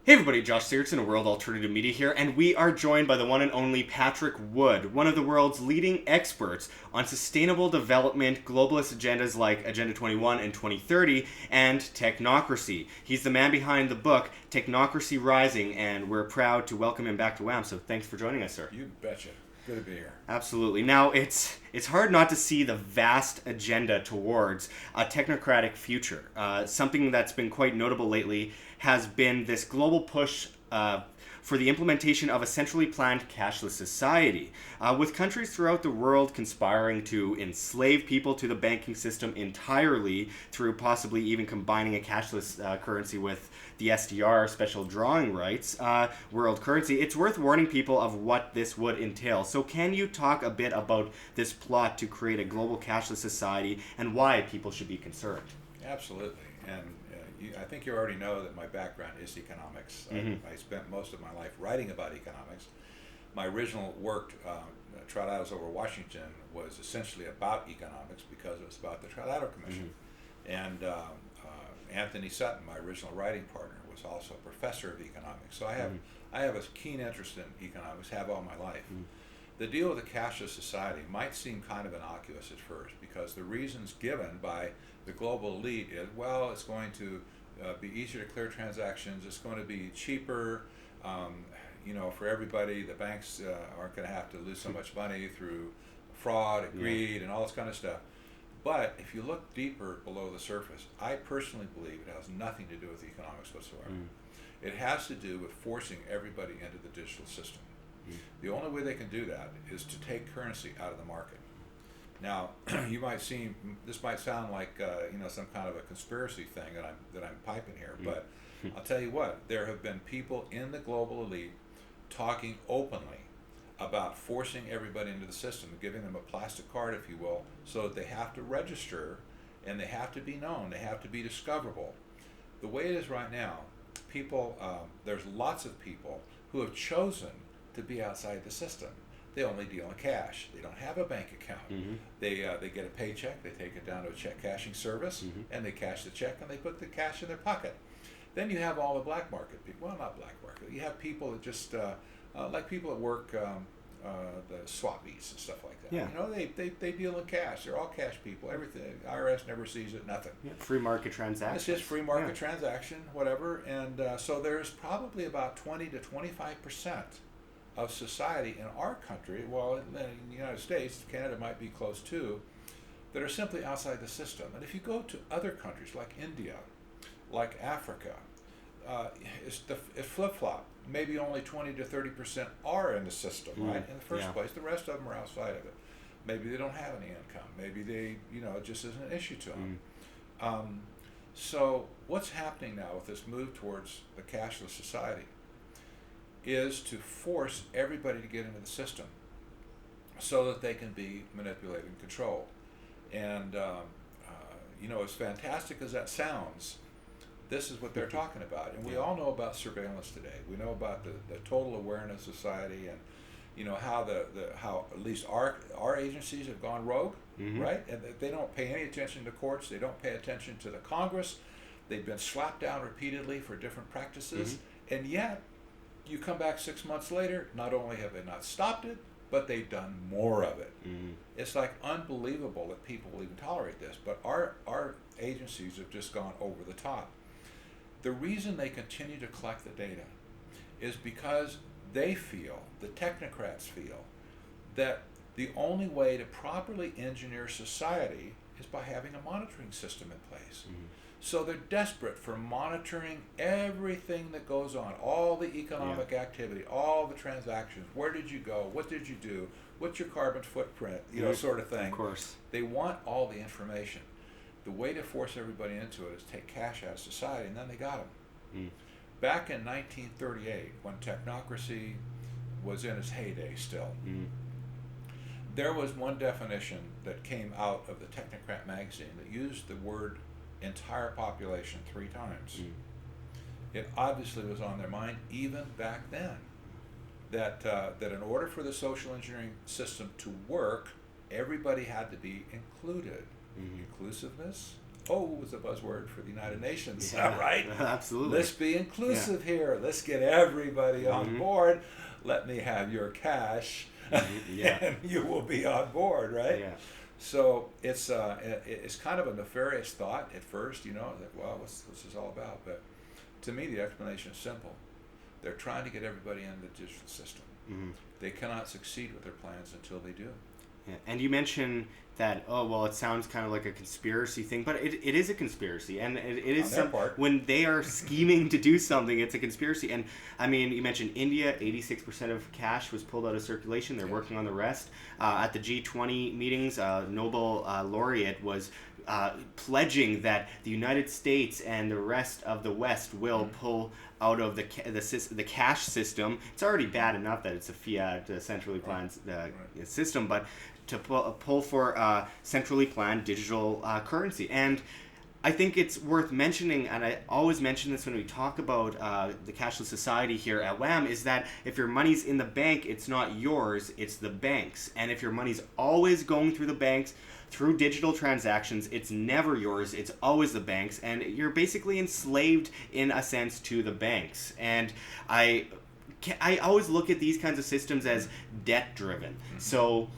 Hey everybody, Josh Sigurdson of World Alternative Media here, and we are joined by the one and only Patrick Wood, one of the world's leading experts on sustainable development, globalist agendas like Agenda 21 and 2030, and technocracy. He's the man behind the book, Technocracy Rising, and we're proud to welcome him back to WAM, so thanks for joining us, sir. You betcha. Good to be here. Absolutely. Now, it's hard not to see the vast agenda towards a technocratic future. Something that's been quite notable lately has been this global push for the implementation of a centrally planned cashless society, with countries throughout the world conspiring to enslave people to the banking system entirely through possibly even combining a cashless currency with the SDR, special drawing rights, world currency. It's worth warning people of what this would entail. So can you talk a bit about this plot to create a global cashless society and why people should be concerned? Absolutely. And I think you already know that my background is economics. Mm-hmm. I spent most of my life writing about economics. My original work, Trilaterals Over Washington, was essentially about economics because it was about the Trilateral Commission. Mm-hmm. And Antony Sutton, my original writing partner, was also a professor of economics. So I have a keen interest in economics, have all my life. Mm-hmm. The deal with the cashless society might seem kind of innocuous at first because the reasons given by the global elite is, well, it's going to be easier to clear transactions, it's going to be cheaper, for everybody. The banks aren't going to have to lose so much money through fraud and greed and all this kind of stuff. But if you look deeper below the surface, I personally believe it has nothing to do with economics whatsoever. Mm. It has to do with forcing everybody into the digital system. Mm. The only way they can do that is to take currency out of the market. Now, this might sound like some kind of a conspiracy thing that I'm piping here, but I'll tell you what, there have been people in the global elite talking openly about forcing everybody into the system, giving them a plastic card, if you will, so that they have to register and they have to be known, they have to be discoverable. The way it is right now, there's lots of people who have chosen to be outside the system. They only deal in cash. They don't have a bank account. Mm-hmm. They get a paycheck, they take it down to a check cashing service, and they cash the check and they put the cash in their pocket. Then you have all the black market people. Well, not black market. You have people that just, like people that work the swap meets and stuff like that. Yeah. They deal in cash. They're all cash people. Everything. IRS never sees it, nothing. Yeah, free market transaction. It's just free market transaction, whatever. And so there's probably about 20 to 25% of society in our country, well, in the United States, Canada might be close too, that are simply outside the system. And if you go to other countries like India, like Africa, it's flip-flop. Maybe only 20 to 30% are in the system, right? In the first place, the rest of them are outside of it. Maybe they don't have any income. Maybe they, it just isn't an issue to them. So what's happening now with this move towards the cashless society is to force everybody to get into the system so that they can be manipulated and controlled. And, as fantastic as that sounds, this is what they're talking about. And we all know about surveillance today. We know about the total awareness society and, how how at least our agencies have gone rogue, right? And they don't pay any attention to courts. They don't pay attention to the Congress. They've been slapped down repeatedly for different practices. And yet, you come back 6 months later, not only have they not stopped it, but they've done more of it. It's like unbelievable that people will even tolerate this, but our agencies have just gone over the top. The reason they continue to collect the data is because they feel, the technocrats feel, that the only way to properly engineer society is by having a monitoring system in place. So they're desperate for monitoring everything that goes on, all the economic activity, all the transactions. Where did you go? What did you do? What's your carbon footprint? Sort of thing. Of course. They want all the information. The way to force everybody into it is take cash out of society, and then they got them. Back in 1938, when technocracy was in its heyday still, there was one definition that came out of the Technocrat magazine that used the word entire population 3 times. It obviously was on their mind even back then that in order for the social engineering system to work, everybody had to be included. Inclusiveness, is a buzzword for the United Nations, right? Absolutely. Let's be inclusive here. Let's get everybody on board. Let me have your cash, and you will be on board, right? Yeah. So it's kind of a nefarious thought at first, that, well, what's this all about? But to me, the explanation is simple. They're trying to get everybody in the digital system. They cannot succeed with their plans until they do. Yeah. And you mentioned that, it sounds kind of like a conspiracy thing, but it is a conspiracy, and it is when they are scheming to do something, it's a conspiracy. And I mean, you mentioned India, 86% of cash was pulled out of circulation. They're working on the rest. At the G20 meetings, Nobel laureate was pledging that the United States and the rest of the West will pull out of the cash system. It's already bad enough that it's a fiat, centrally planned system, but to pull for centrally planned digital currency. And I think it's worth mentioning, and I always mention this when we talk about the cashless society here at WHAM, is that if your money's in the bank, it's not yours, it's the bank's. And if your money's always going through the banks, through digital transactions, it's never yours, it's always the bank's, and you're basically enslaved in a sense to the banks. And I always look at these kinds of systems as debt driven. So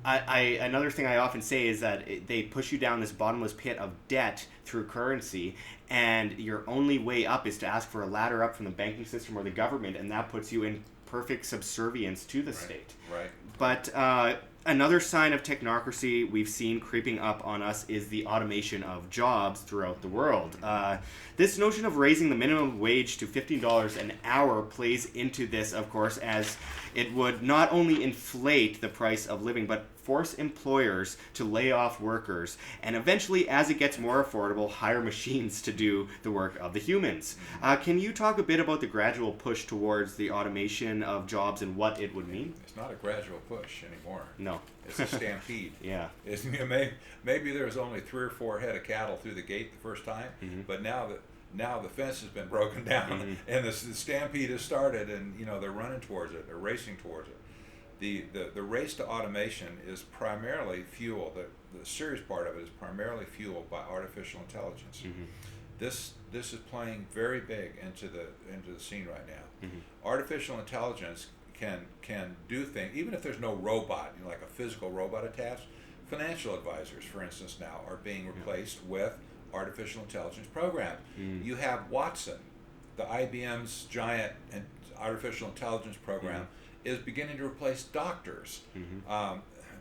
another thing I often say is that they push you down this bottomless pit of debt through currency, and your only way up is to ask for a ladder up from the banking system or the government, and that puts you in perfect subservience to the state. Right. But another sign of technocracy we've seen creeping up on us is the automation of jobs throughout the world. This notion of raising the minimum wage to $15 an hour plays into this, of course, as it would not only inflate the price of living, but force employers to lay off workers, and eventually, as it gets more affordable, hire machines to do the work of the humans. Can you talk a bit about the gradual push towards the automation of jobs and what it would mean? It's not a gradual push anymore. No. It's a stampede. Yeah. Maybe there's only 3 or 4 head of cattle through the gate the first time, but now the fence has been broken down, and the stampede has started, and they're running towards it, they're racing towards it. The race to automation is primarily fueled. The serious part of it is primarily fueled by artificial intelligence. This is playing very big into the scene right now. Artificial intelligence can do things even if there's no robot, like a physical robot attached. Financial advisors, for instance, now are being replaced with artificial intelligence programs. You have Watson, the IBM's giant artificial intelligence program, is beginning to replace doctors.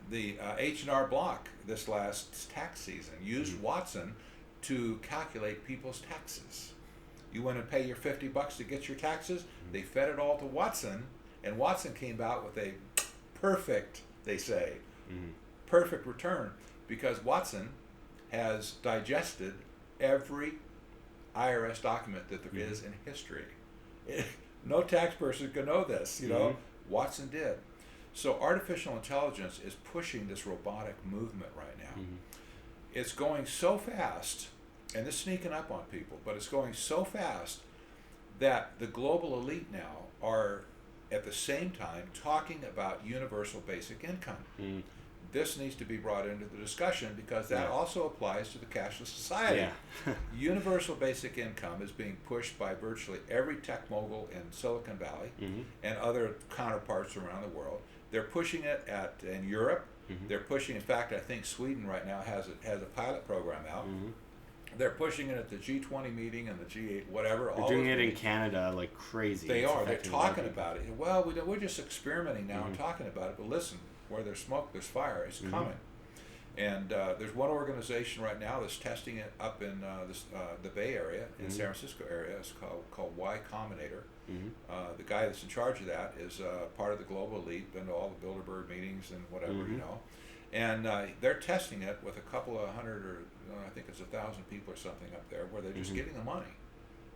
The H&R Block this last tax season used Watson to calculate people's taxes. You want to pay your $50 to get your taxes? They fed it all to Watson, and Watson came out with a perfect, they say, perfect return, because Watson has digested every IRS document that there is in history. No tax person could know this, Watson did. So artificial intelligence is pushing this robotic movement right now. It's going so fast, and it's sneaking up on people, but it's going so fast that the global elite now are at the same time talking about universal basic income. This needs to be brought into the discussion because that also applies to the cashless society. Universal basic income is being pushed by virtually every tech mogul in Silicon Valley and other counterparts around the world. They're pushing it in Europe. They're pushing, in fact, I think Sweden right now has a pilot program out. They're pushing it at the G20 meeting and the G8, whatever. They're doing it in Canada like crazy. They are. They're talking about it. Well, we're just experimenting now and talking about it, but listen, where there's smoke, there's fire. It's coming. And there's one organization right now that's testing it up in the Bay Area, in San Francisco area. It's called Y Combinator. The guy that's in charge of that is part of the global elite, been to all the Bilderberg meetings and whatever, And they're testing it with a couple of hundred, or I think it's 1,000 people or something up there, where they're just getting the money.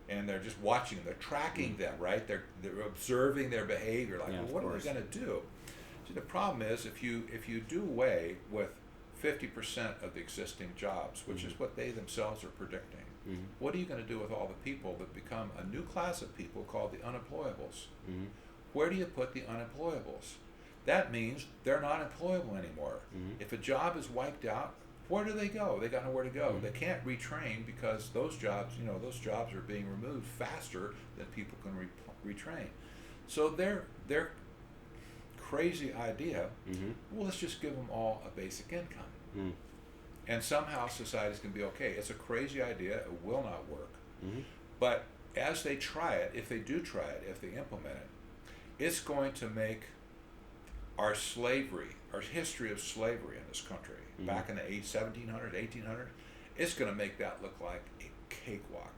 And they're just watching them. They're tracking them, right? They're observing their behavior. Like, well, what are we going to do? See, the problem is if you do away with 50% of the existing jobs, which is what they themselves are predicting, what are you going to do with all the people that become a new class of people called the unemployables? Where do you put the unemployables? That means they're not employable anymore. If a job is wiped out, where do they go? They got nowhere to go. They can't retrain because those jobs are being removed faster than people can retrain. So their crazy idea, well, let's just give them all a basic income. And somehow society's going to be okay. It's a crazy idea. It will not work. But as they try it, if they do try it, if they implement it, it's going to make our slavery, our history of slavery in this country, back in the 1700s, 1800s, it's going to make that look like a cakewalk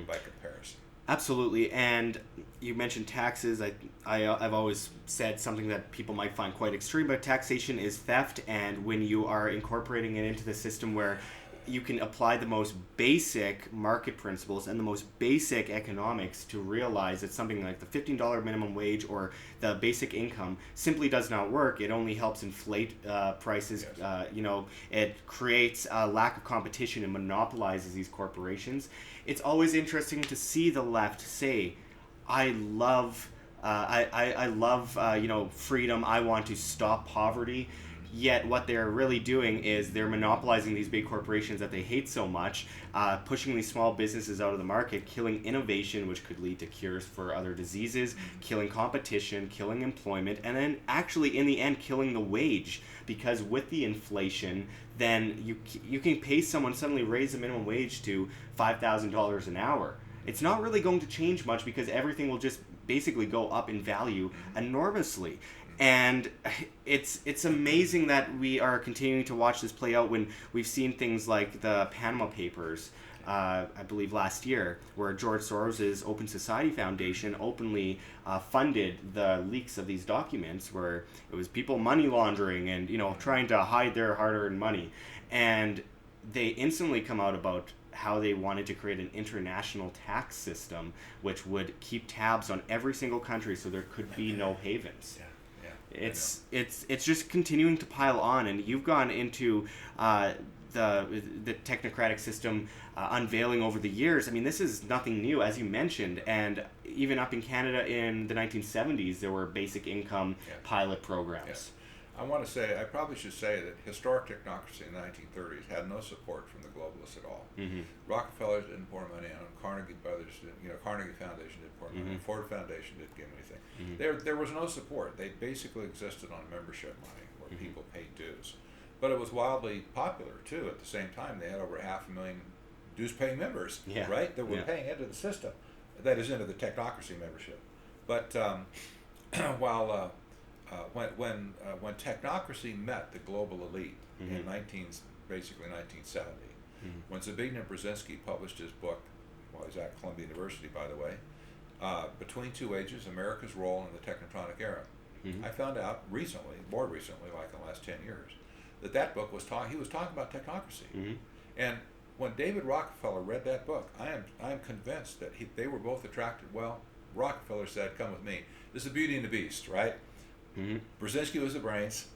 by comparison. Absolutely, and you mentioned taxes. I've always said something that people might find quite extreme, but taxation is theft, and when you are incorporating it into the system where you can apply the most basic market principles and the most basic economics to realize that something like the $15 minimum wage or the basic income simply does not work. It only helps inflate prices. Yes. It creates a lack of competition and monopolizes these corporations. It's always interesting to see the left say, I love freedom. I want to stop poverty. Yet what they're really doing is they're monopolizing these big corporations that they hate so much, pushing these small businesses out of the market, killing innovation, which could lead to cures for other diseases, killing competition, killing employment, and then actually in the end killing the wage. Because with the inflation, then you can pay someone, suddenly raise the minimum wage to $5,000 an hour. It's not really going to change much because everything will just basically go up in value enormously. And it's amazing that we are continuing to watch this play out when we've seen things like the Panama Papers, I believe last year, where George Soros's Open Society Foundation openly funded the leaks of these documents, where it was people money laundering and trying to hide their hard-earned money, and they instantly come out about how they wanted to create an international tax system which would keep tabs on every single country so there could be no havens. It's just continuing to pile on, and you've gone into the technocratic system unveiling over the years. I mean, this is nothing new, as you mentioned, and even up in Canada in the 1970s, there were basic income pilot programs. Yes. I probably should say that historic technocracy in the 1930s had no support from the globalists at all. Rockefeller didn't pour money on them. Carnegie Foundation didn't pour money on them. Ford Foundation didn't give them anything. There was no support. They basically existed on membership money where people paid dues. But it was wildly popular, too. At the same time, they had over 500,000 dues-paying members, right, that were paying into the system. That is, into the technocracy membership. But when technocracy met the global elite in 1970, when Zbigniew Brzezinski published his book, while he's at Columbia University, by the way, Between Two Ages, America's Role in the Technotronic Era, I found out more recently, like in the last 10 years, that book he was talking about technocracy. And when David Rockefeller read that book, I am convinced that they were both attracted. Well, Rockefeller said, "Come with me." This is the beauty and the beast, right? Brzezinski was the brains,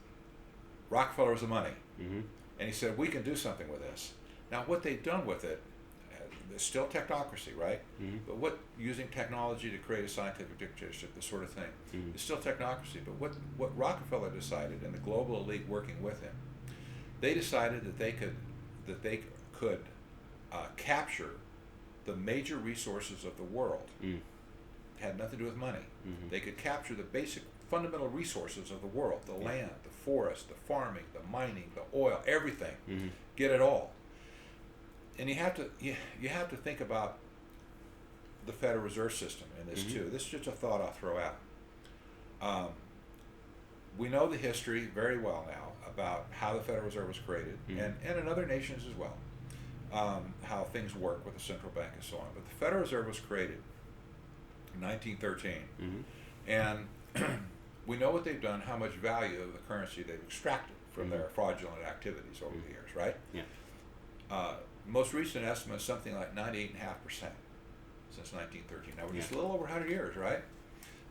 Rockefeller was the money. And he said, we can do something with this. Now, what they've done with it, it's still technocracy, right? But using technology to create a scientific dictatorship, this sort of thing, it's still technocracy. But what Rockefeller decided, and the global elite working with him, they decided that they could capture the major resources of the world. It had nothing to do with money. They could capture the basic fundamental resources of the world, the land, the forest, the farming, the mining, the oil, everything. Get it all. And you have to think about the Federal Reserve System in this too. This is just a thought I'll throw out. We know the history very well now about how the Federal Reserve was created, and in other nations as well, how things work with the central bank and so on. But the Federal Reserve was created in 1913, and we know what they've done, how much value of the currency they've extracted from their fraudulent activities over the years, right? Most recent estimate is something like 98.5% since 1913. Now, we're just a little over 100 years, right?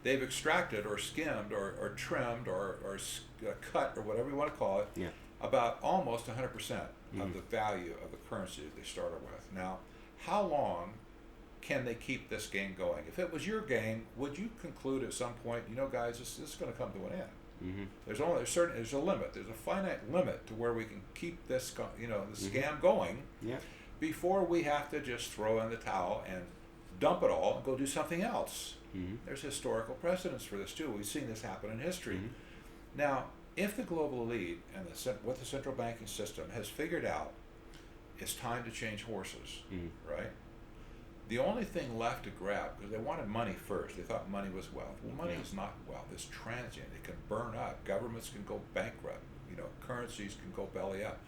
They've extracted or skimmed or trimmed or cut or whatever you want to call it, about almost 100% of the value of the currency that they started with. Now, how long can they keep this game going? If it was your game, would you conclude at some point, guys, this is going to come to an end? There's a limit. There's a finite limit to where we can keep this, the scam going before we have to just throw in the towel and dump it all and go do something else. There's historical precedents for this too. We've seen this happen in history. Now, if the global elite and what the central banking system has figured out, it's time to change horses, right? The only thing left to grab, because they wanted money first, they thought money was wealth. Well, money is not wealth. It's transient. It can burn up. Governments can go bankrupt. Currencies can go belly up.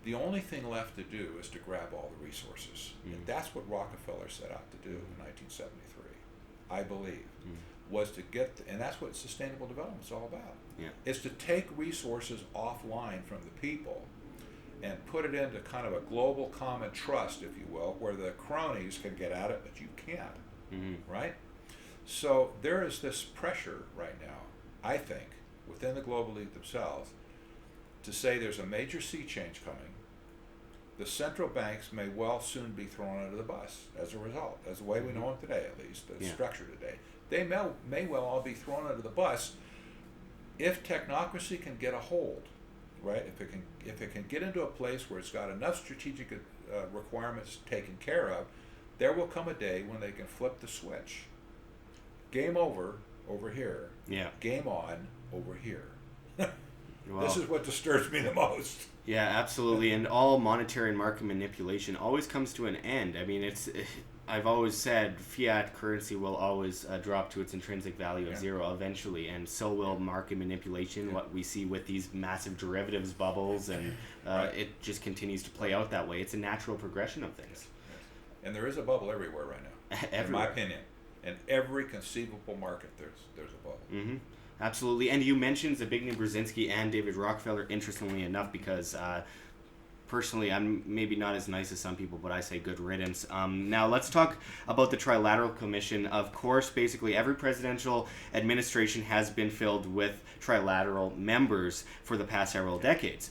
The only thing left to do is to grab all the resources. And that's what Rockefeller set out to do in 1973, I believe, was to get, and that's what sustainable development is all about. It's to take resources offline from the people and put it into kind of a global common trust, if you will, where the cronies can get at it, but you can't, right? So there is this pressure right now, I think, within the global elite themselves, to say there's a major sea change coming. The central banks may well soon be thrown under the bus as a result, as the way we know them today, at least, the structure today. They may well all be thrown under the bus if technocracy can get a hold, right? If it can get into a place where it's got enough strategic requirements taken care of, there will come a day when they can flip the switch. Game over here. Game on over here. Well, this is what disturbs me the most. Yeah, absolutely. And all monetary and market manipulation always comes to an end. I mean, I've always said fiat currency will always drop to its intrinsic value of zero eventually, and so will market manipulation, what we see with these massive derivatives bubbles, and it just continues to play out that way. It's a natural progression of things. And there is a bubble everywhere right now, in my opinion. In every conceivable market, there's a bubble. Absolutely. And you mentioned Zbigniew Brzezinski and David Rockefeller, interestingly enough, because personally, I'm maybe not as nice as some people, but I say good riddance. Now, let's talk about the Trilateral Commission. Of course, basically every presidential administration has been filled with trilateral members for the past several decades.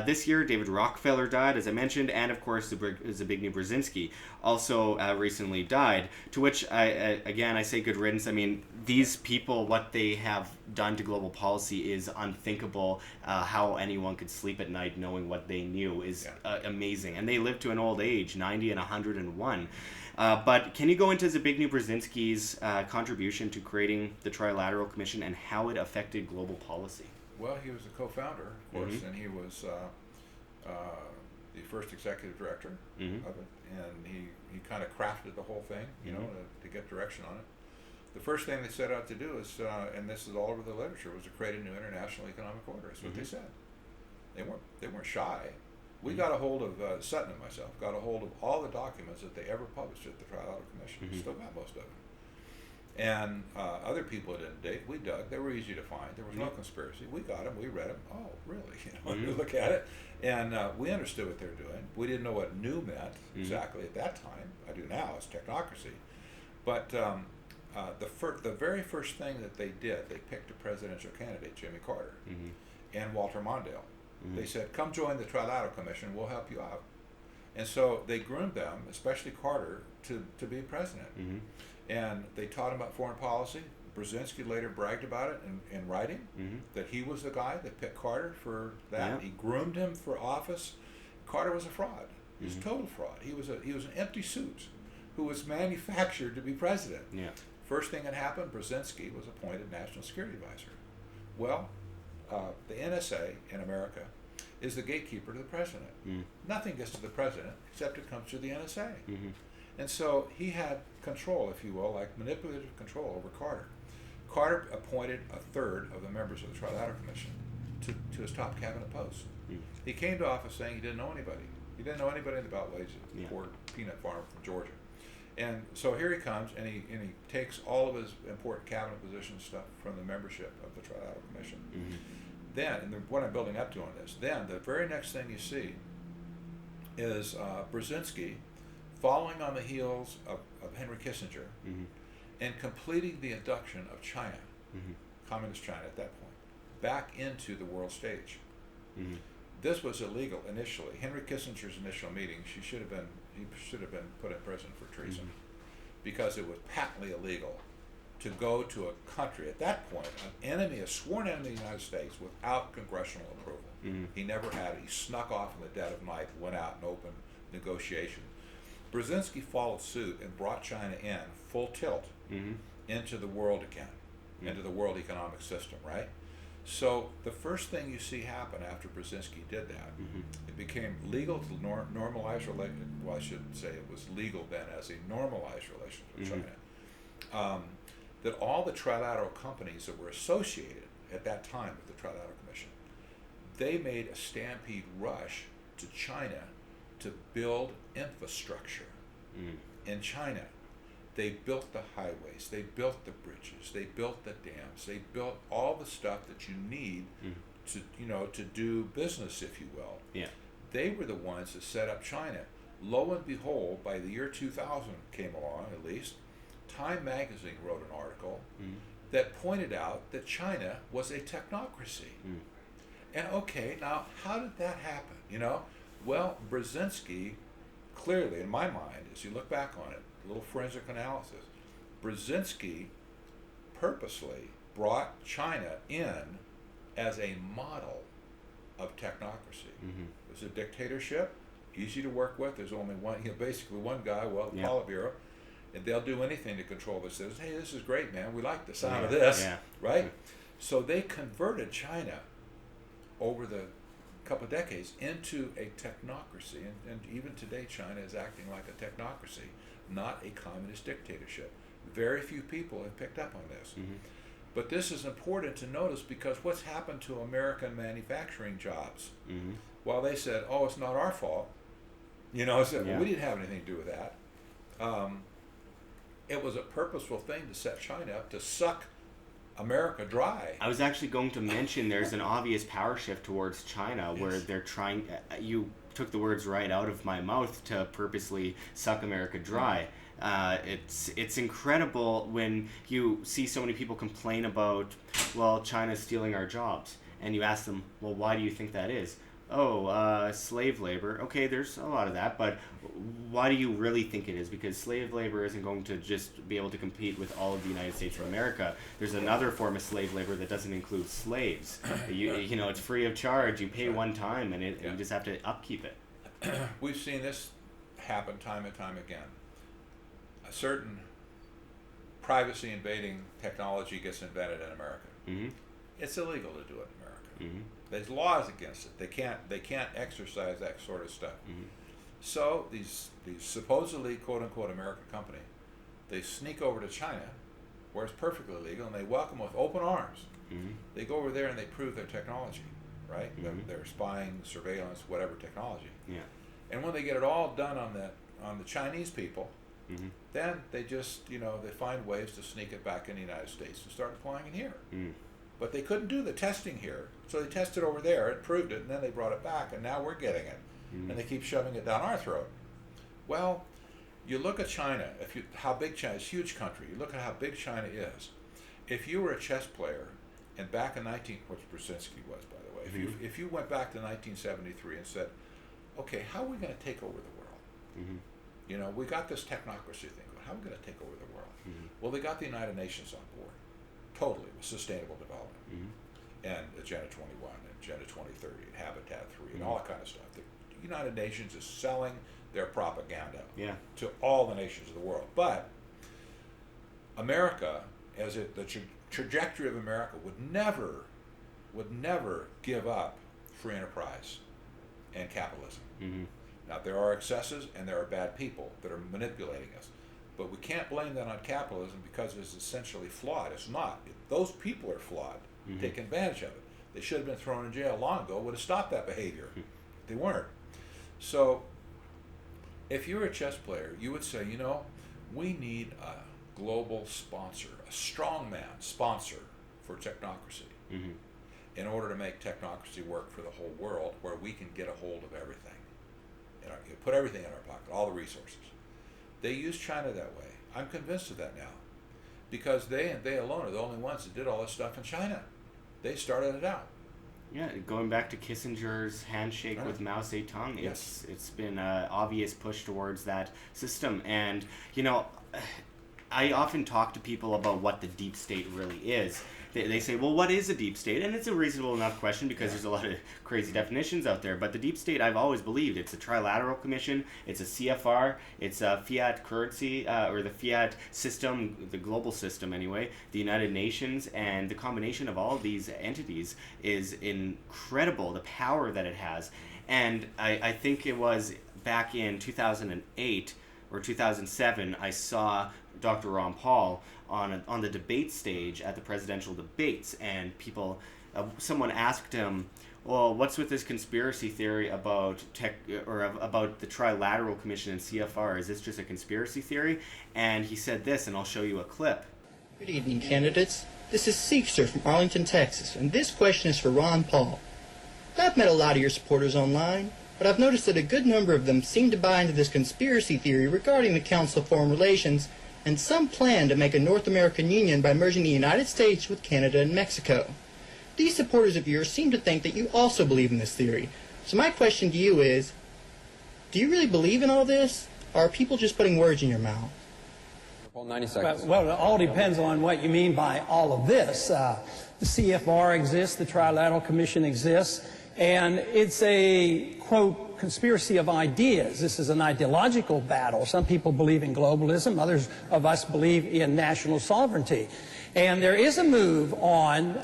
This year, David Rockefeller died, as I mentioned, and of course, Zbigniew Brzezinski also recently died, to which, I say good riddance. I mean, these people, what they have done to global policy is unthinkable. How anyone could sleep at night knowing what they knew is amazing. And they lived to an old age, 90 and 101. But can you go into Zbigniew Brzezinski's contribution to creating the Trilateral Commission and how it affected global policy? Well, he was a co-founder, of course, and he was the first executive director of it. And he kind of crafted the whole thing, to get direction on it. The first thing they set out to do is, and this is all over the literature, was to create a new international economic order. That's what they said. They weren't shy. We got a hold of Sutton and myself got a hold of all the documents that they ever published at the Trilateral Commission. We still got most of them. And other people didn't date. We dug. They were easy to find. There was no conspiracy. We got them. We read them. Oh, really? We look at it, and we understood what they were doing. We didn't know what new meant exactly at that time. I do now. It's technocracy. But the very first thing that they did, they picked a presidential candidate, Jimmy Carter, and Walter Mondale. They said, come join the Trilateral Commission, we'll help you out. And so they groomed them, especially Carter, to be president. And they taught him about foreign policy. Brzezinski later bragged about it in writing, that he was the guy that picked Carter for that. He groomed him for office. Carter was a fraud. He was a total fraud. He was an empty suit who was manufactured to be president. First thing that happened, Brzezinski was appointed National Security Advisor. Well, the NSA in America is the gatekeeper to the president. Nothing gets to the president except it comes through the NSA. And so he had control, if you will, like manipulative control over Carter. Carter appointed a third of the members of the Trilateral Commission to his top cabinet posts. He came to office saying he didn't know anybody. He didn't know anybody in the Beltways, poor peanut farmer from Georgia. And so here he comes, and he takes all of his important cabinet position stuff from the membership of the Trilateral Commission. Then, and what I'm building up to on this, then the very next thing you see is Brzezinski following on the heels of Henry Kissinger and completing the induction of China, communist China at that point, back into the world stage. This was illegal initially. Henry Kissinger's initial meeting, he should have been put in prison for treason, because it was patently illegal to go to a country, at that point, an enemy, a sworn enemy of the United States, without congressional approval. He never had it. He snuck off in the dead of night, went out and opened negotiations. Brzezinski followed suit and brought China in full tilt into the world again, into the world economic system, right? So the first thing you see happen after Brzezinski did that, it became legal to normalize relations. Well, I should say it was legal then as a normalized relations with China. That all the trilateral companies that were associated at that time with the Trilateral Commission, they made a stampede rush to China to build infrastructure in China. They built the highways, they built the bridges, they built the dams, they built all the stuff that you need to, to do business, if you will. Yeah. They were the ones that set up China. Lo and behold, by the year 2000 came along, at least, Time magazine wrote an article that pointed out that China was a technocracy. And okay, now how did that happen? Well, Brzezinski, clearly, in my mind, as you look back on it, a little forensic analysis, Brzezinski purposely brought China in as a model of technocracy. It was a dictatorship, easy to work with. There's only one, basically one guy, the Politburo, and they'll do anything to control the citizens. Hey, this is great, man. We like the sound of this, right? So they converted China over the couple of decades into a technocracy, and even today China is acting like a technocracy, not a communist dictatorship. Very few people have picked up on this. But this is important to notice because what's happened to American manufacturing jobs? Well, they said, oh, it's not our fault. Said, well, we didn't have anything to do with that. It was a purposeful thing to set China up to suck America dry. I was actually going to mention there's an obvious power shift towards China where they're trying, you took the words right out of my mouth, to purposely suck America dry. It's incredible when you see so many people complain about, well, China's stealing our jobs, and you ask them, well, why do you think that is? Slave labor. Okay, there's a lot of that, but why do you really think it is? Because slave labor isn't going to just be able to compete with all of the United States of America. There's another form of slave labor that doesn't include slaves. It's free of charge. You pay one time, and you just have to upkeep it. We've seen this happen time and time again. A certain privacy invading technology gets invented in America. It's illegal to do it in America. There's laws against it. They can't exercise that sort of stuff. So these supposedly quote unquote American company, they sneak over to China, where it's perfectly legal, and they welcome with open arms. They go over there and they prove their technology, right? Their spying, surveillance, whatever technology. And when they get it all done on the Chinese people, then they just they find ways to sneak it back in the United States and start applying it here. But they couldn't do the testing here, so they tested over there, it proved it, and then they brought it back, and now we're getting it. And they keep shoving it down our throat. Well, you look at China, how big China is, a huge country, you look at how big China is. If you were a chess player, and back in which Brzezinski was, by the way, if you went back to 1973 and said, okay, how are we going to take over the world? We got this technocracy thing, how are we going to take over the world? Well, they got the United Nations on board. Totally, with sustainable development, and Agenda 21, and Agenda 2030, and Habitat 3, and all that kind of stuff. The United Nations is selling their propaganda to all the nations of the world. But America, the trajectory of America would never give up free enterprise and capitalism. Now, there are excesses and there are bad people that are manipulating us. But we can't blame that on capitalism because it's essentially flawed. It's not. Those people are flawed, taking advantage of it. They should have been thrown in jail long ago, would have stopped that behavior. They weren't. So if you're a chess player, you would say, we need a global sponsor, a strongman sponsor for technocracy in order to make technocracy work for the whole world, where we can get a hold of everything. Put everything in our pocket, all the resources. They use China that way. I'm convinced of that now, because they and they alone are the only ones that did all this stuff in China. They started it out. Yeah, going back to Kissinger's handshake with Mao Zedong, it's been an obvious push towards that system. And I often talk to people about what the deep state really is. They say, well, what is a deep state? And it's a reasonable enough question because there's a lot of crazy definitions out there. But the deep state, I've always believed, it's a Trilateral Commission, it's a CFR, it's a fiat currency, or the fiat system, the global system anyway, the United Nations, and the combination of all of these entities is incredible, the power that it has. And I think it was back in 2008 or 2007, I saw Dr. Ron Paul on the debate stage at the presidential debates, and people, someone asked him, well, what's with this conspiracy theory about about the Trilateral Commission and CFR? Is this just a conspiracy theory? And he said this, and I'll show you a clip. Good evening, candidates. This is Sigurdson from Arlington, Texas, and this question is for Ron Paul. I've met a lot of your supporters online, but I've noticed that a good number of them seem to buy into this conspiracy theory regarding the Council of Foreign Relations and some plan to make a North American Union by merging the United States with Canada and Mexico. These supporters of yours seem to think that you also believe in this theory. So my question to you is, do you really believe in all this, or are people just putting words in your mouth? Well, 90 seconds. Well, it all depends on what you mean by all of this. The CFR exists, the Trilateral Commission exists, and it's a, quote, conspiracy of ideas. This is an ideological battle. Some people believe in globalism. Others of us believe in national sovereignty. And there is a move on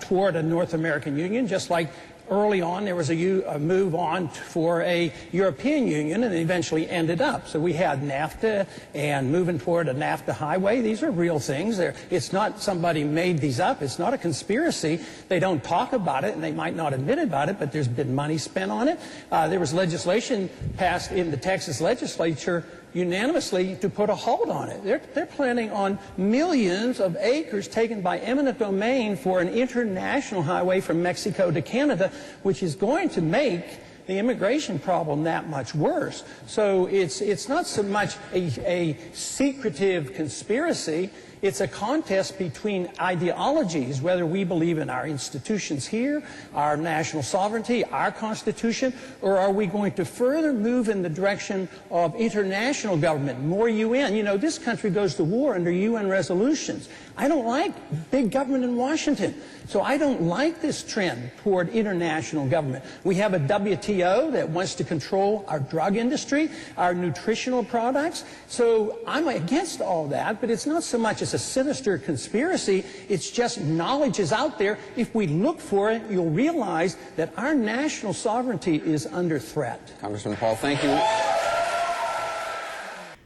toward a North American Union, just like early on there was a move on for a European Union, and it eventually ended up. So we had NAFTA and moving toward a NAFTA highway. These are real things. It's not somebody made these up. It's not a conspiracy. They don't talk about it, and they might not admit about it, but there's been money spent on it. There was legislation passed in the Texas legislature unanimously to put a hold on it. They're planning on millions of acres taken by eminent domain for an international highway from Mexico to Canada, which is going to make the immigration problem that much worse. So it's not so much a secretive conspiracy. It's a contest between ideologies, whether we believe in our institutions here, our national sovereignty, our Constitution, or are we going to further move in the direction of international government, more UN? You know, this country goes to war under UN resolutions. I don't like big government in Washington. So I don't like this trend toward international government. We have a WTO that wants to control our drug industry, our nutritional products. So I'm against all that, but it's not so much as a sinister conspiracy. It's just knowledge is out there. If we look for it, you'll realize that our national sovereignty is under threat. Congressman Paul, thank you.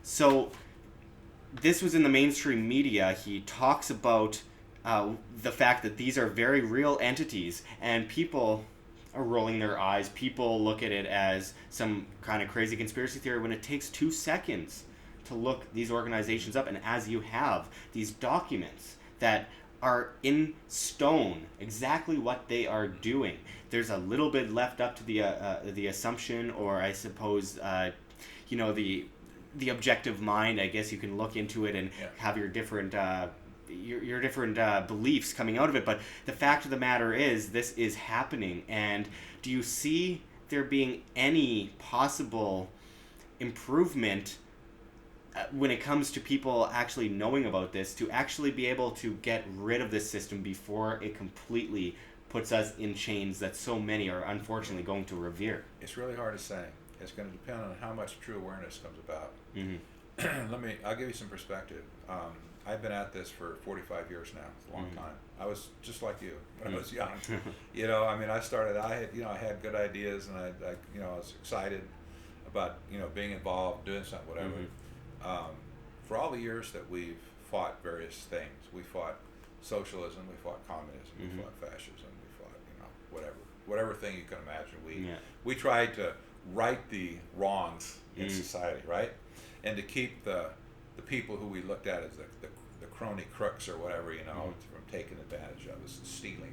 So this was in the mainstream media. He talks about the fact that these are very real entities, and people are rolling their eyes. People look at it as some kind of crazy conspiracy theory when it takes 2 seconds to look these organizations up, and as you have these documents that are in stone exactly what they are doing. There's a little bit left up to the assumption, or I suppose the objective mind. I guess you can look into it and have your different your different beliefs coming out of it. But the fact of the matter is, this is happening. And do you see there being any possible improvement when it comes to people actually knowing about this, to actually be able to get rid of this system before it completely puts us in chains that so many are unfortunately going to revere? It's really hard to say. It's going to depend on how much true awareness comes about. Mm-hmm. I'll give you some perspective. I've been at this for 45 years now. It's a long time. I was just like you when I was young. I had good ideas, and I was excited about, being involved, doing something, whatever. For all the years that we've fought various things, we fought socialism, we fought communism, we fought fascism, we fought, whatever thing you can imagine. We tried to right the wrongs in society, right? And to keep the people who we looked at as the crony crooks or whatever, from taking advantage of us and stealing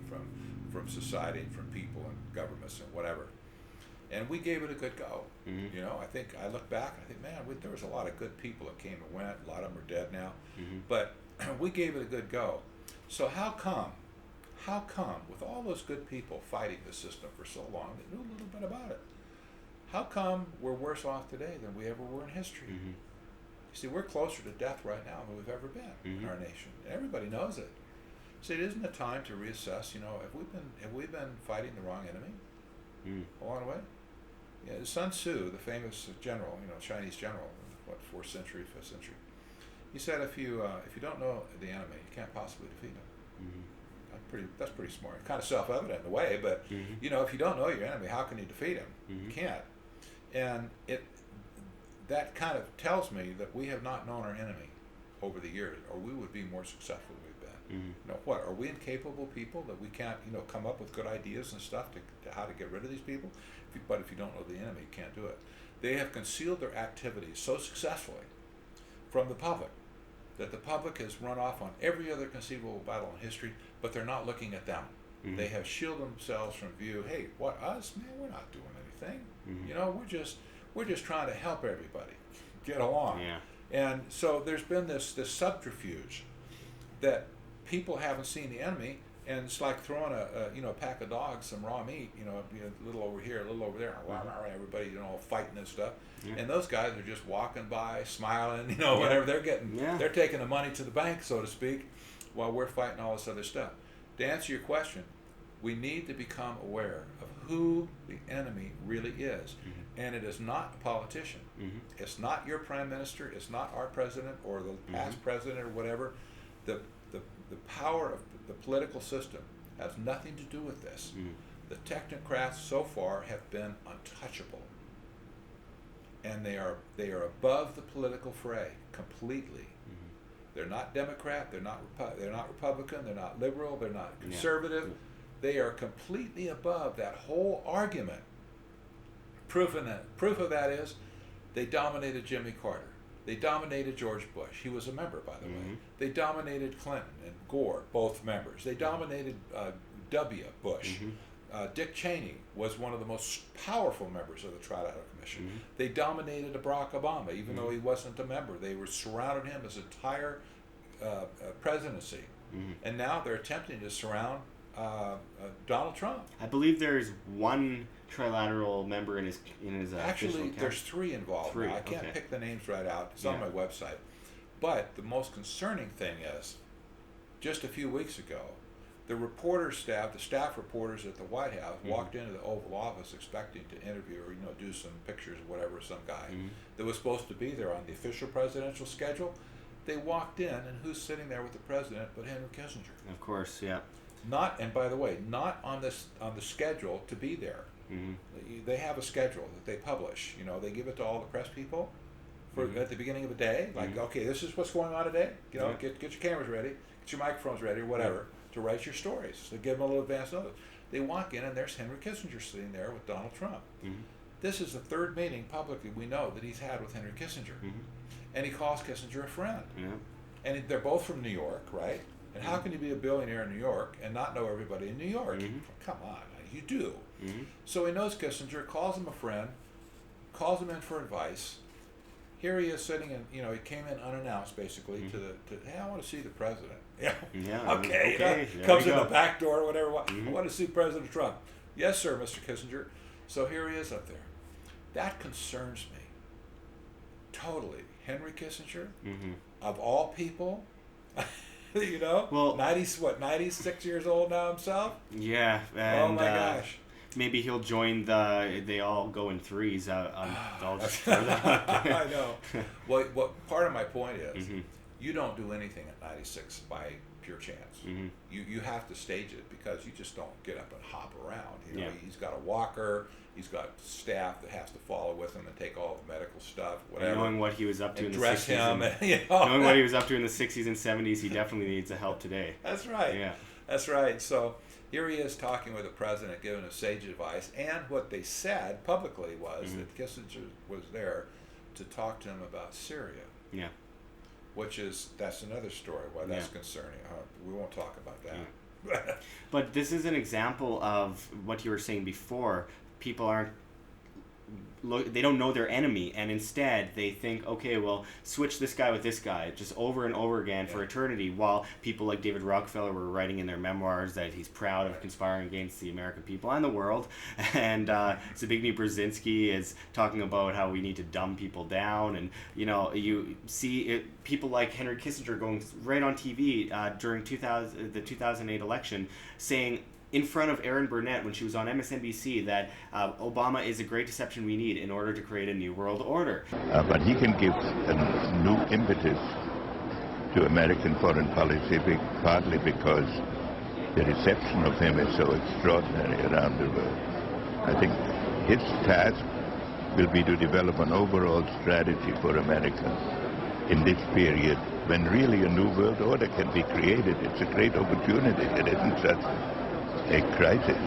from society and from people and governments and whatever. And we gave it a good go. I think I look back and I think, man, there was a lot of good people that came and went. A lot of them are dead now. But we gave it a good go. So how come, with all those good people fighting the system for so long, they knew a little bit about it, how come we're worse off today than we ever were in history? See, we're closer to death right now than we've ever been in our nation. Everybody knows it. See, it isn't a time to reassess. Have we been fighting the wrong enemy along the way? Yeah, Sun Tzu, the famous general, Chinese general, what, 4th century, 5th century. He said, if you don't know the enemy, you can't possibly defeat him. That's pretty smart. Kind of self-evident in a way, but if you don't know your enemy, how can you defeat him? You can't. And that kind of tells me that we have not known our enemy over the years, or we would be more successful than we've been. What, are we incapable people that we can't come up with good ideas and stuff to how to get rid of these people? But if you don't know the enemy, you can't do it. They have concealed their activities so successfully from the public that the public has run off on every other conceivable battle in history, but they're not looking at them. They have shielded themselves from view. Hey, what, us? Man, we're not doing anything. We're just trying to help everybody get along. Yeah. And so there's been this subterfuge that people haven't seen the enemy, and it's like throwing a pack of dogs some raw meat, a little over here, a little over there, everybody fighting and stuff. And those guys are just walking by, smiling, whatever they're getting. They're taking the money to the bank, so to speak, while we're fighting all this other stuff. To answer your question, we need to become aware of who the enemy really is. And it is not a politician. It's not your prime minister. It's not our president or the past president or whatever. The power of the political system has nothing to do with this. The technocrats so far have been untouchable. And they are above the political fray completely. They're not Democrat, they're not Republican, they're not liberal, they're not conservative. They are completely above that whole argument. Proof of that is they dominated Jimmy Carter. They dominated George Bush. He was a member, by the way. They dominated Clinton and Gore, both members. They dominated W. Bush. Dick Cheney was one of the most powerful members of the Trilateral Commission. They dominated Barack Obama, even though he wasn't a member. They were surrounded him his entire presidency. And now they're attempting to surround Donald Trump. I believe there's one trilateral member in his Actually, there's 3 involved. Now, I can't pick the names right out. It's on my website. But the most concerning thing is, just a few weeks ago, the staff reporters at the White House walked into the Oval Office expecting to interview or do some pictures or whatever, some guy that was supposed to be there on the official presidential schedule. They walked in, and who's sitting there with the president but Henry Kissinger? Of course, yeah. And by the way, not on the schedule to be there. They have a schedule that they publish. They give it to all the press people at the beginning of the day. Like, okay, this is what's going on today. Get your cameras ready, get your microphones ready, or whatever, to write your stories. They give them a little advance notice. They walk in, and there's Henry Kissinger sitting there with Donald Trump. This is the 3rd meeting publicly we know that he's had with Henry Kissinger. And he calls Kissinger a friend. And they're both from New York, right? And how can you be a billionaire in New York and not know everybody in New York? Come on, you do. So he knows Kissinger, calls him a friend, calls him in for advice. Here he is sitting in, he came in unannounced basically hey, I want to see the president. Okay. Comes in the back door or whatever. I want to see President Trump. Yes, sir, Mr. Kissinger. So here he is up there. That concerns me totally. Henry Kissinger, of all people, well, 96 years old now himself? Yeah. And, oh my gosh. Maybe he'll join they all go in threes. I'll just throw that out there. I know. Well, part of my point is, you don't do anything at 96 by pure chance. You have to stage it because you just don't get up and hop around. He's got a walker. He's got staff that has to follow with him and take all the medical stuff, whatever. And knowing what he was up to in the 60s. Dress him. Knowing what he was up to in the 60s and 70s, he definitely needs the help today. That's right. Yeah. That's right. So here he is talking with the president, giving a sage advice. And what they said publicly was that Kissinger was there to talk to him about Syria. Yeah. That's another story why that's concerning. We won't talk about that. Yeah. But this is an example of what you were saying before. People aren't they don't know their enemy, and instead they think, okay, well, switch this guy with this guy just over and over again for eternity, while people like David Rockefeller were writing in their memoirs that he's proud of conspiring against the American people and the world, and Zbigniew Brzezinski is talking about how we need to dumb people down, and you see people like Henry Kissinger going right on TV during the 2008 election saying in front of Erin Burnett when she was on MSNBC that Obama is a great deception we need in order to create a new world order. But he can give a new impetus to American foreign policy, partly because the reception of him is so extraordinary around the world. I think his task will be to develop an overall strategy for America in this period when really a new world order can be created. It's a great opportunity. It isn't such a crisis.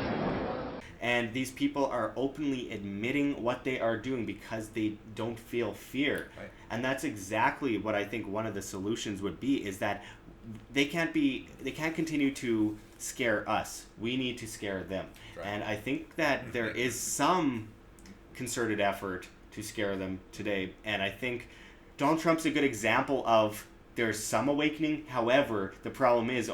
And these people are openly admitting what they are doing because they don't feel fear. Right. And that's exactly what I think one of the solutions would be, is that they can't continue to scare us. We need to scare them. Right. And I think that there is some concerted effort to scare them today. And I think Donald Trump's a good example of there's some awakening. However, the problem is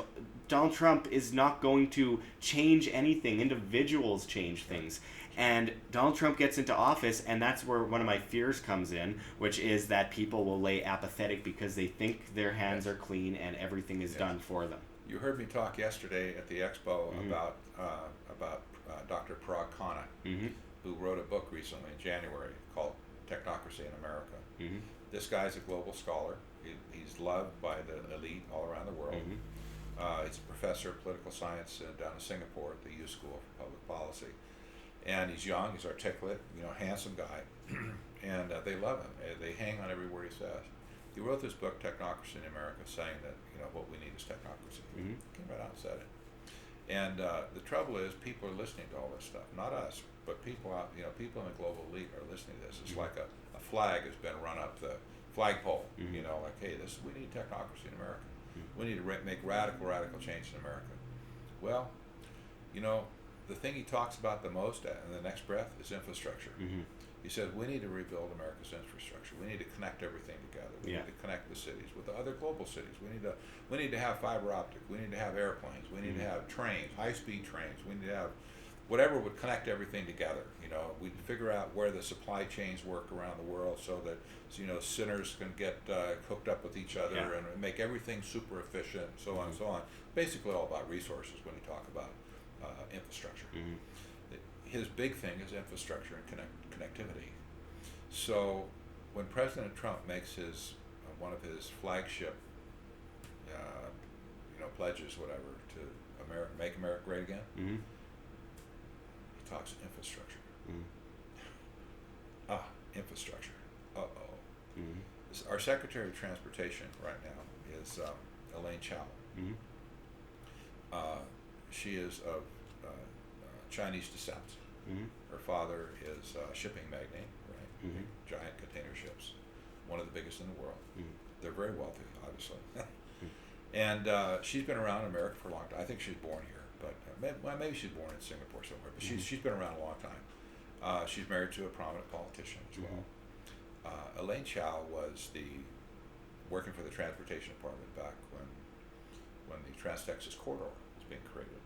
Donald Trump is not going to change anything. Individuals change things. And Donald Trump gets into office, and that's where one of my fears comes in, which is that people will lay apathetic because they think their hands are clean and everything is done for them. You heard me talk yesterday at the expo about Dr. Parag Khanna, who wrote a book recently in January called Technocracy in America. This guy's a global scholar. He's loved by the elite all around the world. He's a professor of political science down in Singapore at the U School for Public Policy. And he's young, he's articulate, handsome guy. And they love him. They hang on every word he says. He wrote this book, Technocracy in America, saying that, what we need is technocracy. Came right out and said it. And the trouble is, people are listening to all this stuff. Not us, but people out, people in the global elite are listening to this. It's like a flag has been run up the flagpole, like, hey, we need technocracy in America. We need to make radical change in America. Well, the thing he talks about the most in the next breath is infrastructure. He says we need to rebuild America's infrastructure. We need to connect everything together. We need to connect the cities with the other global cities. We need to have fiber optic. We need to have airplanes. We need to have trains, high-speed trains. We need to have whatever would connect everything together. We'd figure out where the supply chains work around the world so that sinners can get hooked up with each other and make everything super efficient, so on and so on. Basically all about resources when you talk about infrastructure. His big thing is infrastructure and connectivity. So when President Trump makes his one of his flagship pledges, whatever, to make America great again, he talks infrastructure. Infrastructure. Our Secretary of Transportation right now is Elaine Chao. She is of Chinese descent. Her father is a shipping magnate, right? Giant container ships, one of the biggest in the world. They're very wealthy, obviously. And she's been around in America for a long time. I think she's born here, but maybe she's born in Singapore somewhere. But she's been around a long time. She's married to a prominent politician as well. Elaine Chao was working for the Transportation Department back when the Trans-Texas Corridor was being created,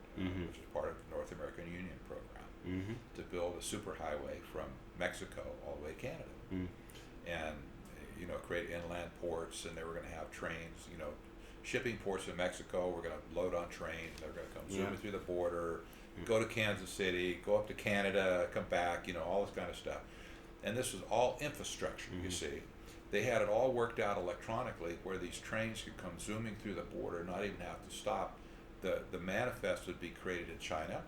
which is part of the North American Union program, to build a superhighway from Mexico all the way to Canada. And, create inland ports, and they were going to have trains, shipping ports in Mexico were going to load on trains. They're going to come zooming through the border, go to Kansas City, go up to Canada, come back, all this kind of stuff. And this was all infrastructure, you see. They had it all worked out electronically where these trains could come zooming through the border, not even have to stop. The manifest would be created in China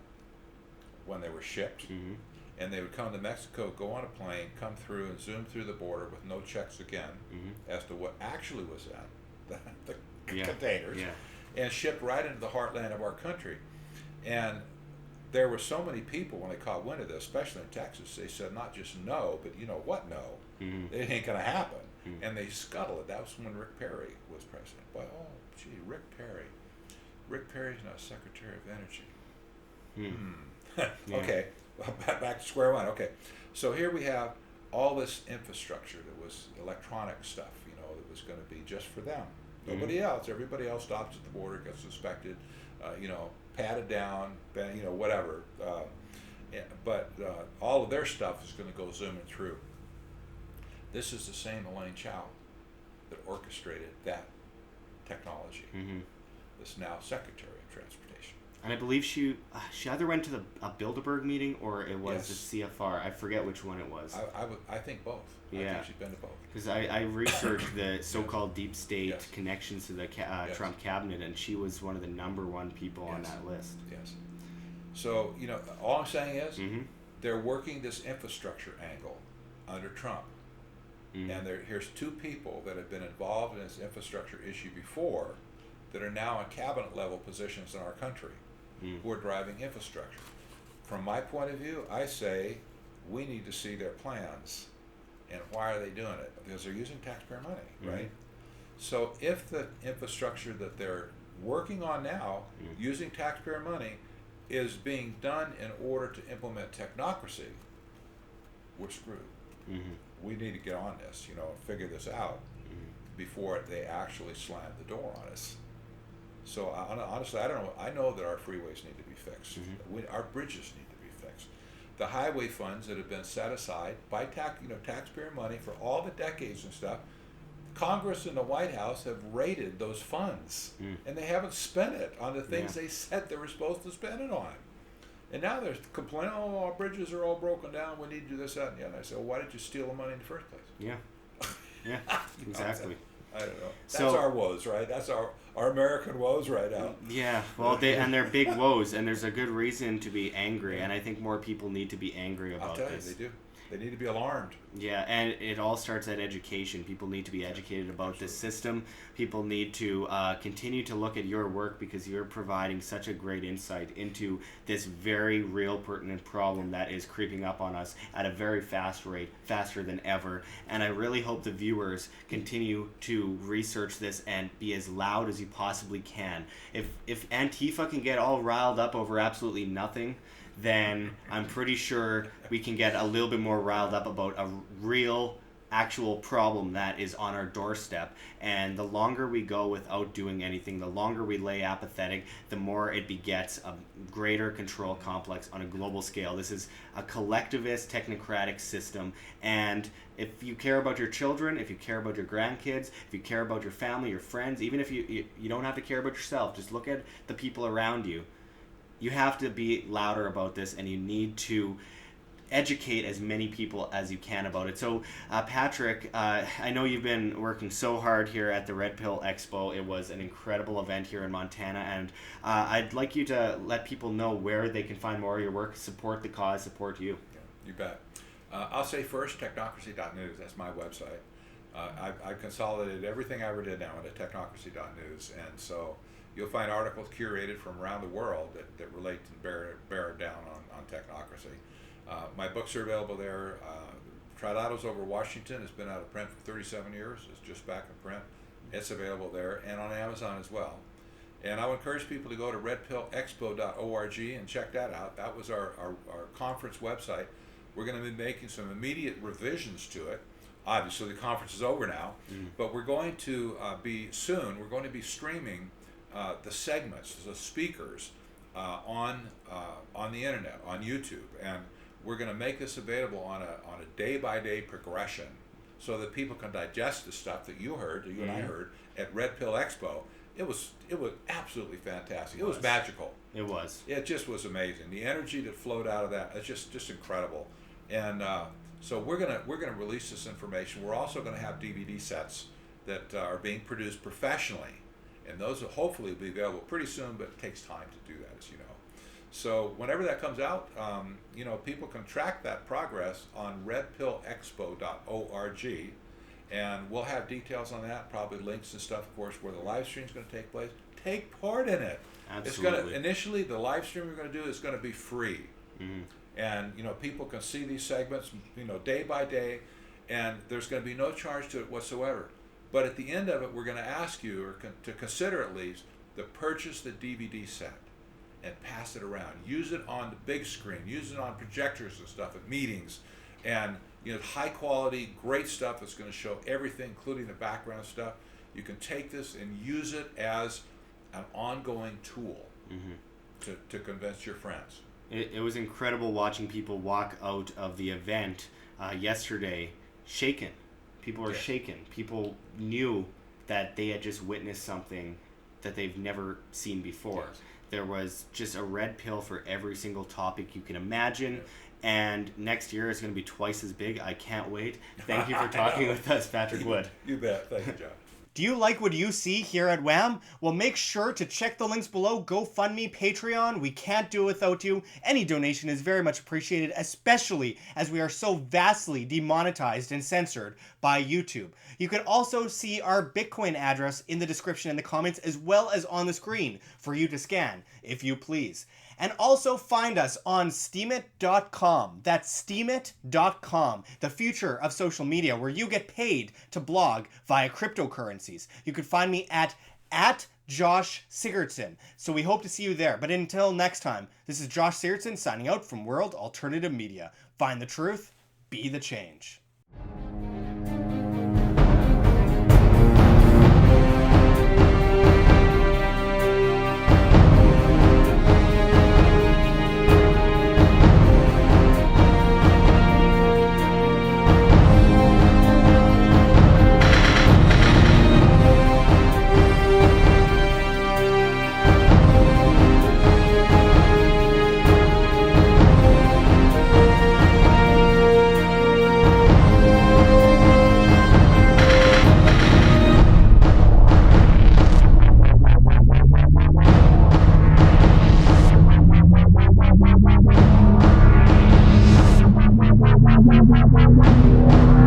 when they were shipped. And they would come to Mexico, go on a plane, come through and zoom through the border with no checks again as to what actually was in the containers, and shipped right into the heartland of our country. And there were so many people when they caught wind of this, especially in Texas, they said not just no, but no, it ain't going to happen. And they scuttled it. That was when Rick Perry was president. But Rick Perry. Rick Perry's not Secretary of Energy. Okay, back to square one. Okay, so here we have all this infrastructure that was electronic stuff, that was going to be just for them. Nobody else. Everybody else stops at the border, gets suspected, patted down, whatever. But all of their stuff is going to go zooming through. This is the same Elaine Chao that orchestrated that technology. This now Secretary of Transportation. And I believe she either went to a Bilderberg meeting or it was the CFR. I forget which one it was. I think both. I think she's been to both. Because I researched the so-called deep state connections to the Trump cabinet, and she was one of the number one people on that list. Yes. So, all I'm saying is they're working this infrastructure angle under Trump. And here's two people that have been involved in this infrastructure issue before that are now in cabinet level positions in our country who are driving infrastructure. From my point of view, I say we need to see their plans. And why are they doing it? Because they're using taxpayer money, right? So if the infrastructure that they're working on now, using taxpayer money, is being done in order to implement technocracy, we're screwed. We need to get on this, and figure this out before they actually slam the door on us. So honestly, I don't know. I know that our freeways need to be fixed. Our bridges need to be fixed. The highway funds that have been set aside by taxpayer money for all the decades and stuff, Congress and the White House have raided those funds, and they haven't spent it on the things they said they were supposed to spend it on. And now they're complaining, our bridges are all broken down, we need to do this, that, and the other. I said, well, why did you steal the money in the first place? Yeah, exactly. I don't know. That's our woes, right? That's our American woes right now. Yeah, well, they're big woes, and there's a good reason to be angry, and I think more people need to be angry about this. I'll tell you, they do. They need to be alarmed. Yeah, and it all starts at education. People need to be educated about this system. People need to continue to look at your work because you're providing such a great insight into this very real, pertinent problem that is creeping up on us at a very fast rate, faster than ever. And I really hope the viewers continue to research this and be as loud as you possibly can. If Antifa can get all riled up over absolutely nothing, then I'm pretty sure we can get a little bit more riled up about a real, actual problem that is on our doorstep. And the longer we go without doing anything, the longer we lay apathetic, the more it begets a greater control complex on a global scale. This is a collectivist, technocratic system. And if you care about your children, if you care about your grandkids, if you care about your family, your friends, even if you don't have to care about yourself, just look at the people around you. You have to be louder about this, and you need to educate as many people as you can about it. So, Patrick, I know you've been working so hard here at the Red Pill Expo. It was an incredible event here in Montana, and I'd like you to let people know where they can find more of your work, support the cause, support you. Yeah, you bet. I'll say first, technocracy.news. That's my website. I've consolidated everything I ever did now into technocracy.news, and so you'll find articles curated from around the world that relate and bear down on technocracy. My books are available there. Trilaterals Over Washington has been out of print for 37 years. It's just back in print. It's available there and on Amazon as well. And I would encourage people to go to redpillexpo.org and check that out. That was our conference website. We're going to be making some immediate revisions to it. Obviously, the conference is over now, but we're going to be streaming the segments, the speakers, on the internet, on YouTube, and we're going to make this available on a day-by-day progression, so that people can digest the stuff that you heard, that you and I heard at Red Pill Expo. It was absolutely fantastic. It was magical. It was. It just was amazing. The energy that flowed out of that is just incredible, and so we're gonna release this information. We're also going to have DVD sets that are being produced professionally. And those will hopefully be available pretty soon, but it takes time to do that, as you know. So whenever that comes out, people can track that progress on redpillexpo.org, and we'll have details on that, probably links and stuff, of course, where the live stream is going to take place. Take part in it. Absolutely. Initially, the live stream we're going to do is going to be free, and people can see these segments, day by day, and there's going to be no charge to it whatsoever. But at the end of it, we're going to ask you to consider at least to purchase the DVD set. and pass it around. Use it on the big screen. Use it on projectors and stuff at meetings. And high quality, great stuff that's going to show everything, including the background stuff. You can take this and use it as an ongoing tool to convince your friends. It was incredible watching people walk out of the event yesterday shaken. People were shaken. People knew that they had just witnessed something that they've never seen before. Yes. There was just a red pill for every single topic you can imagine. Yes. And next year is going to be twice as big. I can't wait. Thank you for talking with us, Patrick Wood. You bet. Thank you, John. Do you like what you see here at WHAM? Well, make sure to check the links below. GoFundMe, Patreon. We can't do it without you. Any donation is very much appreciated, especially as we are so vastly demonetized and censored by YouTube. You can also see our Bitcoin address in the description and the comments, as well as on the screen for you to scan, if you please. And also find us on steemit.com. That's steemit.com, the future of social media, where you get paid to blog via cryptocurrencies. You can find me at Josh Sigurdson. So we hope to see you there. But until next time, this is Josh Sigurdson signing out from World Alternative Media. Find the truth, be the change. Wow.